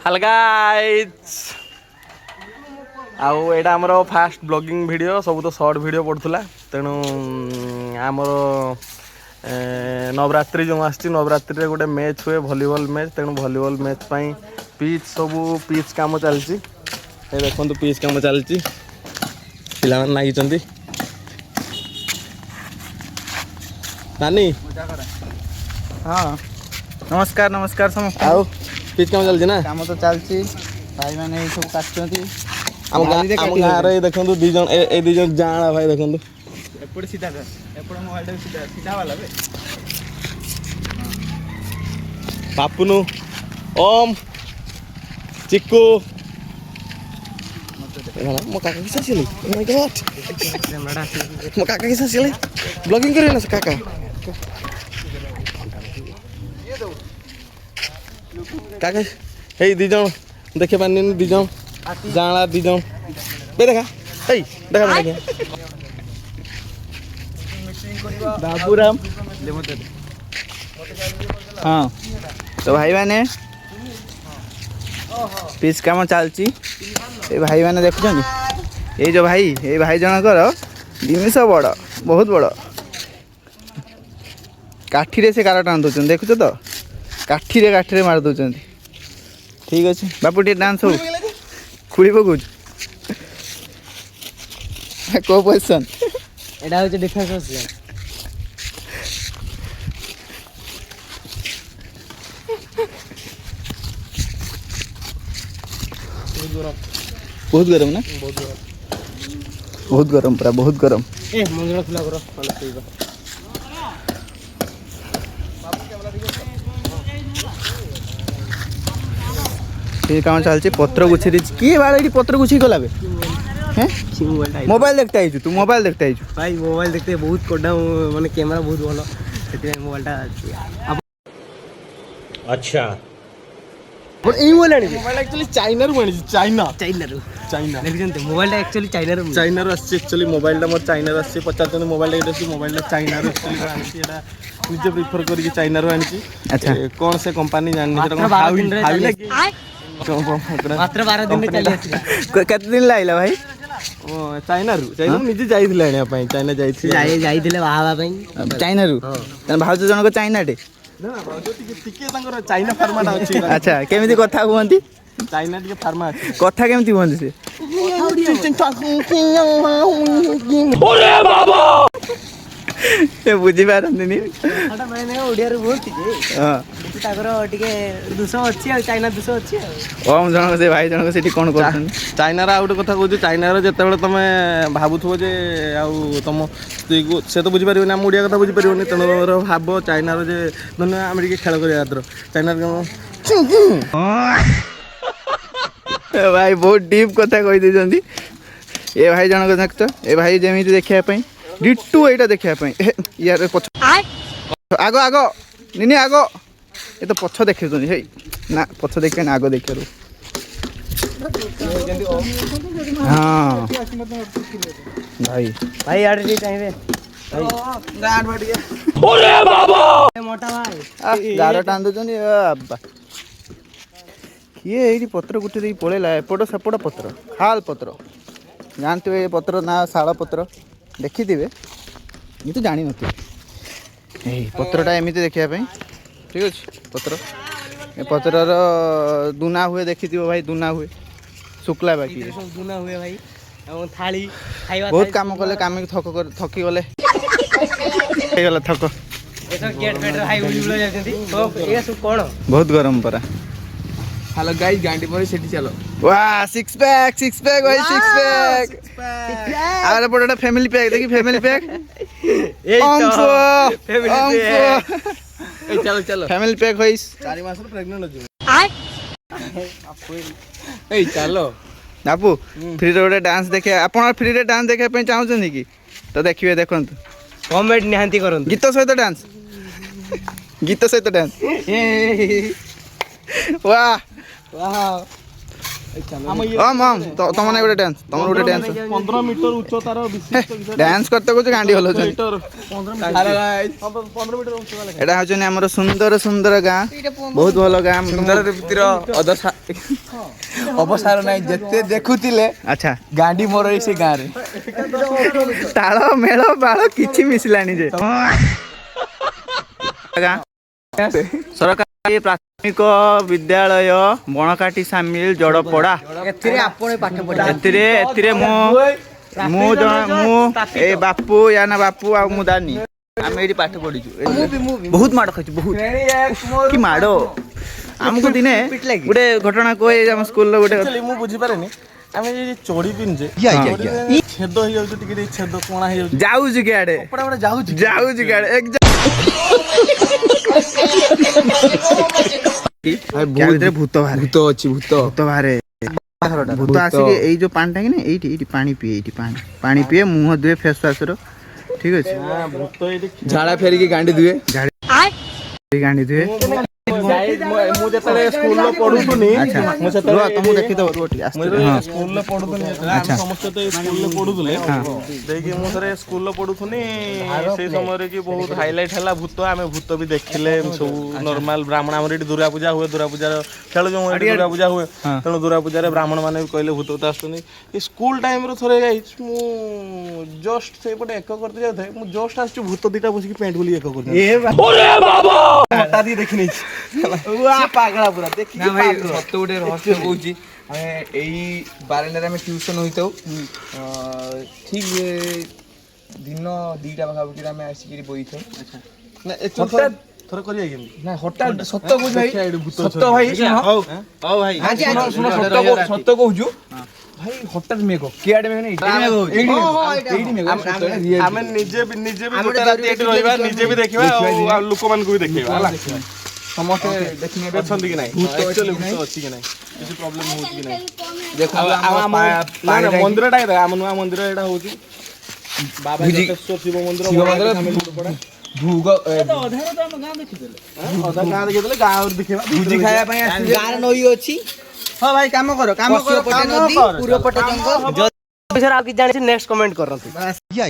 hello guys आउ एटा हमर fast blogging video सब तो शॉर्ट वीडियो पड़थुला तेणु हमर नवरात्रि जो आसी नवरात्रि रे गोटे मैच हुए वॉलीबॉल मैच तेणु वॉलीबॉल मैच पई पिच सब पिच काम चलची ए देखंतु पिच काम चलची पिला मन लागि चंदी नानी हाँ नमस्कार नमस्कार समस्त आउ पिच काम चलची ना काम तो चलची भाई माने सब काटचंती हम गाँ रे देखंतु दी जन ए दी जन जाणा भाई देखंतु एपड़ सीधा कर एपड़ मोबाइल सीधा सीधा वाला बे पापुनु ओम चिक्कू मो काका किसा सिले ओ माय गॉड मो काका किसा सिले ब्लॉगिंग करे ना काका काका हे दी जन देखे पानी दी जन जाणा दी जन बे देखा हे देखा देखा बाबूराम हाँ तो भाई मैंने पिच काम चलची ए भाई मैंने देखुं ये जो भाई जनकर जिनिस बड़ बहुत बड़ काठी से कार टाण दौरान देखुच तो काठी मार दौरान ठीक अच्छे बापू टे डांस हो खुड़ी पकाऊ को पोजिशन एटा होचे डिफेंस पोजिशन बहुत गरम ना बहुत गरम पूरा बहुत गरम ए मंगल खुला करो वाला सहीबा ये काम चलছে पत्र गुछी किए बाड़ी पत्र गुछी गला बे हैं मोबाइल देखते आइछु तू मोबाइल देखते आइछु भाई मोबाइल देखते बहुत कोडा माने कैमरा बहुत भलो सेते मोबाइलटा अच्छा और ई मोबाइल मोबाइल एक्चुअली चाइना रू बनी चाइना चाइना देखजंते मोबाइलटा एक्चुअली चाइना रू आसी एक्चुअली मोबाइलटा मोर चाइना रू आसी पचार मोबाइल एटा मोबाइलटा चाइना रू एक्चुअली आनी एटा निजे प्रिफर करके चाइना रू आनी अच्छा कौन से कंपनी जानि मात्र 12 दिन रे मात्र 12 दिन रे चली आसी केते दिन लाइला भाई ओ चाइना रू निजे जाइथिले आनिया पई चाइना जाइथिले बाहाबा पई चाइना रू तन भाउज जनक चाइना टे ना भाउज टिके तांकर चाइना फार्माटा अछि अच्छा केमिति कथा हुअंती चाइना टिके फार्मा अछि कथा केमिति हुअंती से ओरे बाबा ए बुझी पारंतिनी हटा माने ओडिया रे बोलती जे हां ताकर टिके 200 अछि आ चाइना 200 अछि ओम जनक से भाई जनक सेठी कोन करछन चाइना रा आउट कथा कहू चाइना रे जते बेले तमे भाबुथबो जे आउ तम स्त्री को से तो बुझी परिबो ना ओडिया कथा बुझी परिबो तनो भाबो चाइना रे जे धन्य अमेरिका खेल करे यात्र चाइना ए भाई बहुत डीप कथा कहि दिजंती ए भाई जनक देखतो ए भाई जेमिति देखिया पई डिट्टू एटा देखिया पई यार पछ आगो आगो निनी आगो ये तो पछ देखे हे ना पछ देखे ना आगो देखे हाँ भाई भाई आड़ दी चाहिए भाई गाड बाडिया ओरे बाबा मोटा भाई गाड़ टान दउछन अब्बा किए एठी पत्र गुटी दे पळेला एपट सेपट पत्र हाल पत्र जानते ये पत्र ना शाल पत्र देखि दिबे ये तो जानि नथि ए पत्रटा एमिति देखिया पई ठीक अछि पत्र ए पत्रर दुना हुए देखि दिबो भाई दुना हुए शुक्ला बाकी सब दुना हुए भाई हम थाली खाइबा बहुत काम कले काम थकी गले हे गला थक ए सब गेट पेट हाई उड़ जाजंती तो ए सब कोन बहुत गरम परा हेलो गाइस गांडी पर सेठी चलो वाह सिक्स पैक भाई सिक्स पैक आरे पड़ोटा फैमिली पैक देखी फैमिली पैक ए फैमिली पैक ए चलो फैमिली पैक होइस 4 मास प्रेग्नेंट अछि ए चलो बापू फ्री रे डांस देखे आपण फ्री रे डांस देखे पे चाहउछन की तो देखिए देखंतु कमेंट निहांती करन गीत सहित डांस वाह वाह मम तुम ने गोटे डांस तुम गोटे डांस 15 मीटर उच्चतार विशिष्ट डांस करते कुछ गांडी हलो मीटर 15 मीटर उच्चता एटा होचन हमर सुंदर सुंदर गां बहुत भलो गां ସୁନ୍ଦର ଦେବୀର ଅବସାର ନାହିଁ ଯେତେ ଦେଖୁଥିଲେ अच्छा ଗାଣ୍ଡି ମୋର ଏଇ ସେ ଗାଁରେ ताल मेल बाल किछि मिसलानी जे गां सरकारी प्राथमिक विद्यालय बणकाटी सामिल जड़पड़ा ଏଥିରେ ଆପଣ ପାଠ ପଢିବେ एतिरे एतिरे मु ए बापू या ना बापू आ मु दानी आम एठी पाठ पढिछु बहुत माड़ खाइछु बहुत कि माड़ हमको दिने गोटे घटना कोई हम स्कूल लो गोटे एक्चुअली मु बुझी पारेनी आमे जे चोड़ी पिन जे छेद हो जाउ टिके छेद कोणा हो जाउ जाउछु के आडे कपड़ा बड़ा जाउ जाउछु के आडे एक भूत बाहर ଭୂତ ଅଛି ଭୂତ भूत बाहर भूत आसिके एई जो पानी टांगी ना एठी एठी पानी पिए एठी पानी पिए मुंह धुए फेस वाश रो ठीक अछि हां भूत एटी ଝାଡ଼ା ଫେରିକି ଗାଣ୍ଡି ଦୁଏ गांडी धुए मु जेतले स्कूल लो पढुतुनी अच्छा मु रो सेतले तुम देखि दो रोटी मु आस्ते स्कूल लो पढुतुनी हम समस्त तो स्कूल लो पढुतले देखि मु थरे स्कूल लो पढुतुनी से समय रे कि बहुत हाईलाइट हला भूत आमे भूत भी देखिले सब नॉर्मल ब्राह्मण हमर एटी दुर्गा पूजा हुए दुर्गा पूजा खेल जो दुर्गा पूजा हुए तनो दुर्गा पूजा रे ब्राह्मण माने भी कहले भूत उत आस्तुनी ए स्कूल टाइम रो थरे गाइस मु जस्ट से पटे एक करते जाथे मु जस्ट आछु भूत दिटा बसिक पेंट बोली एक करते ए बाबा हटा दी देखिनी से पागला पूरा देखि ନା ଭାଇ ସତ ଗୋଟେ ରହସ୍ୟ କହୁଛି ଆମେ ଏଇ ବାରଣ୍ଡାରେ ଆମେ ଟ୍ୟୁସନ୍ ହୋଇଥାଉ ଠିକ୍ ଦିନ 2ଟା ପାଖାପାଖିରେ ଆମେ ଆସିକିରି ବଇଥାଉ ନା ହଠାତ୍ ଥରେ କରିବା କେମିତି ନା ହଠାତ୍ ସତ କହୁଛୁ ଭାଇ ସତ ଭାଇ ହଉ ହଉ ଭାଇ ଶୁଣ ସତ କହୁଛୁ ଭାଇ ହଠାତ୍ ମେଘ କିଆଡେ ମେଘ ନାହିଁ ଏଇଠି ମେଘ ଆମେ ନିଜେ ବି ଗୋଟେ ରାତି ଏଠି ରହିବା ନିଜେ ବି ଦେଖିବା ଆଉ ଲୋକମାନଙ୍କୁ ବି ଦେଖେଇବା ହେଲା ସମସ୍ତେ ଦେଖିନେବେ ଅଛନ୍ତି କି ନାହିଁ ଆକ୍ଚୁଆଲି ଭୂତ ଅଛି କି ନାହିଁ କିଛି ପ୍ରୋବ୍ଲେମ ହଉଛି କି ନାହିଁ ମନ୍ଦିରଟା ଏଇଟା ଆମ ନୂଆ ମନ୍ଦିର ଏଇଟା ହଉଛି ବାବା ଜଟେଶ୍ୱର ଶିବ ମନ୍ଦିର ଭୂଗ ଅଧା ଗାଁ ଦେଖିଦେଲେ ଗାଁ ଦେଖିବା ଭୋଜି ଖାଇବା ପାଇଁ ଆସିବେ गार नई अछि हां भाई काम करो ପଟେ ନଦୀ ପୂର୍ବ ପଟେ ଜଙ୍ଗଲ ବିଷୟରେ ଆଉ କିଛି ଜାଣିଛି ନେକ୍ସଟ କମେଣ୍ଟ କରନ୍ତୁ या